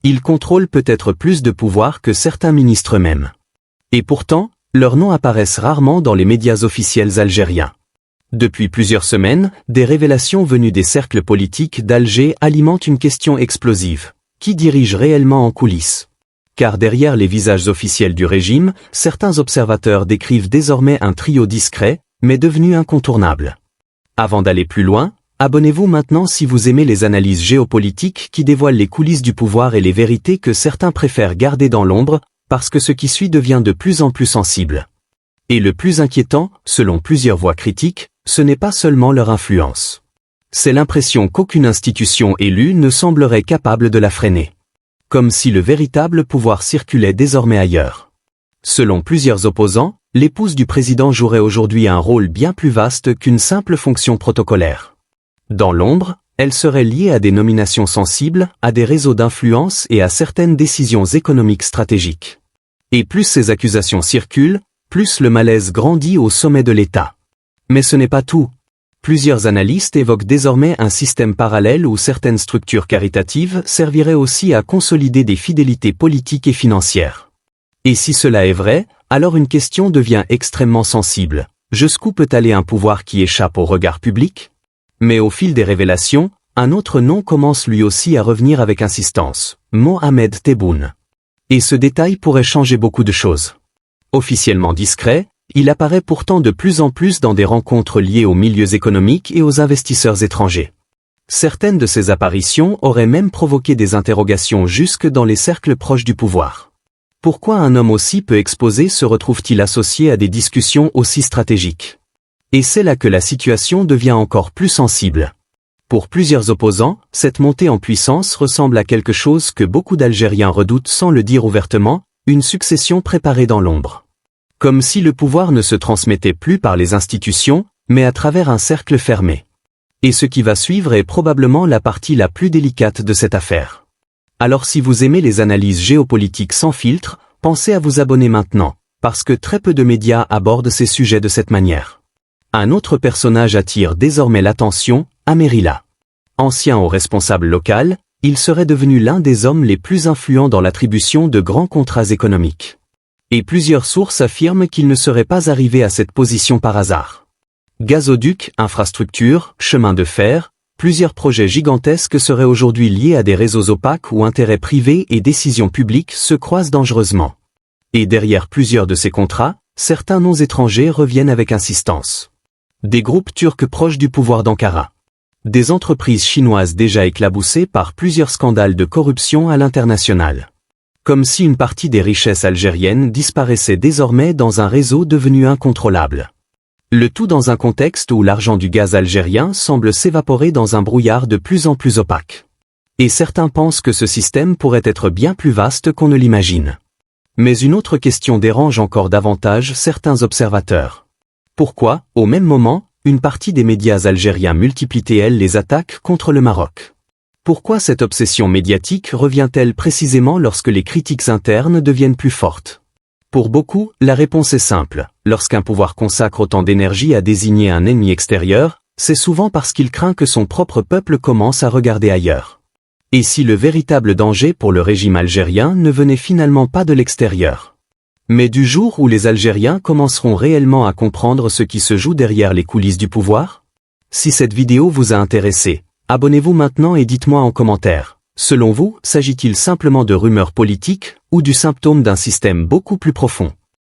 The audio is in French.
Ils contrôlent peut-être plus de pouvoir que certains ministres eux-mêmes. Et pourtant, leurs noms apparaissent rarement dans les médias officiels algériens. Depuis plusieurs semaines, des révélations venues des cercles politiques d'Alger alimentent une question explosive. Qui dirige réellement en coulisses? Car derrière les visages officiels du régime, certains observateurs décrivent désormais un trio discret, mais devenu incontournable. Avant d'aller plus loin, abonnez-vous maintenant si vous aimez les analyses géopolitiques qui dévoilent les coulisses du pouvoir et les vérités que certains préfèrent garder dans l'ombre, parce que ce qui suit devient de plus en plus sensible. Et le plus inquiétant, selon plusieurs voix critiques, ce n'est pas seulement leur influence. C'est l'impression qu'aucune institution élue ne semblerait capable de la freiner. Comme si le véritable pouvoir circulait désormais ailleurs. Selon plusieurs opposants, l'épouse du président jouerait aujourd'hui un rôle bien plus vaste qu'une simple fonction protocolaire. Dans l'ombre, elle serait liée à des nominations sensibles, à des réseaux d'influence et à certaines décisions économiques stratégiques. Et plus ces accusations circulent, plus le malaise grandit au sommet de l'État. Mais ce n'est pas tout. Plusieurs analystes évoquent désormais un système parallèle où certaines structures caritatives serviraient aussi à consolider des fidélités politiques et financières. Et si cela est vrai, alors une question devient extrêmement sensible. Jusqu'où peut aller un pouvoir qui échappe au regard public? Mais au fil des révélations, un autre nom commence lui aussi à revenir avec insistance, Mohamed Tebboune. Et ce détail pourrait changer beaucoup de choses. Officiellement discret, il apparaît pourtant de plus en plus dans des rencontres liées aux milieux économiques et aux investisseurs étrangers. Certaines de ces apparitions auraient même provoqué des interrogations jusque dans les cercles proches du pouvoir. Pourquoi un homme aussi peu exposé se retrouve-t-il associé à des discussions aussi stratégiques? Et c'est là que la situation devient encore plus sensible. Pour plusieurs opposants, cette montée en puissance ressemble à quelque chose que beaucoup d'Algériens redoutent sans le dire ouvertement, une succession préparée dans l'ombre. Comme si le pouvoir ne se transmettait plus par les institutions, mais à travers un cercle fermé. Et ce qui va suivre est probablement la partie la plus délicate de cette affaire. Alors si vous aimez les analyses géopolitiques sans filtre, pensez à vous abonner maintenant, parce que très peu de médias abordent ces sujets de cette manière. Un autre personnage attire désormais l'attention, Amerila. Ancien haut responsable local, il serait devenu l'un des hommes les plus influents dans l'attribution de grands contrats économiques. Et plusieurs sources affirment qu'il ne serait pas arrivé à cette position par hasard. Gazoduc, infrastructures, chemins de fer, plusieurs projets gigantesques seraient aujourd'hui liés à des réseaux opaques où intérêts privés et décisions publiques se croisent dangereusement. Et derrière plusieurs de ces contrats, certains noms étrangers reviennent avec insistance. Des groupes turcs proches du pouvoir d'Ankara. Des entreprises chinoises déjà éclaboussées par plusieurs scandales de corruption à l'international. Comme si une partie des richesses algériennes disparaissait désormais dans un réseau devenu incontrôlable. Le tout dans un contexte où l'argent du gaz algérien semble s'évaporer dans un brouillard de plus en plus opaque. Et certains pensent que ce système pourrait être bien plus vaste qu'on ne l'imagine. Mais une autre question dérange encore davantage certains observateurs. Pourquoi, au même moment, une partie des médias algériens multiplie-t-elle les attaques contre le Maroc? Pourquoi cette obsession médiatique revient-elle précisément lorsque les critiques internes deviennent plus fortes? Pour beaucoup, la réponse est simple. Lorsqu'un pouvoir consacre autant d'énergie à désigner un ennemi extérieur, c'est souvent parce qu'il craint que son propre peuple commence à regarder ailleurs. Et si le véritable danger pour le régime algérien ne venait finalement pas de l'extérieur, mais du jour où les Algériens commenceront réellement à comprendre ce qui se joue derrière les coulisses du pouvoir? Si cette vidéo vous a intéressé, abonnez-vous maintenant et dites-moi en commentaire. Selon vous, s'agit-il simplement de rumeurs politiques ou du symptôme d'un système beaucoup plus profond?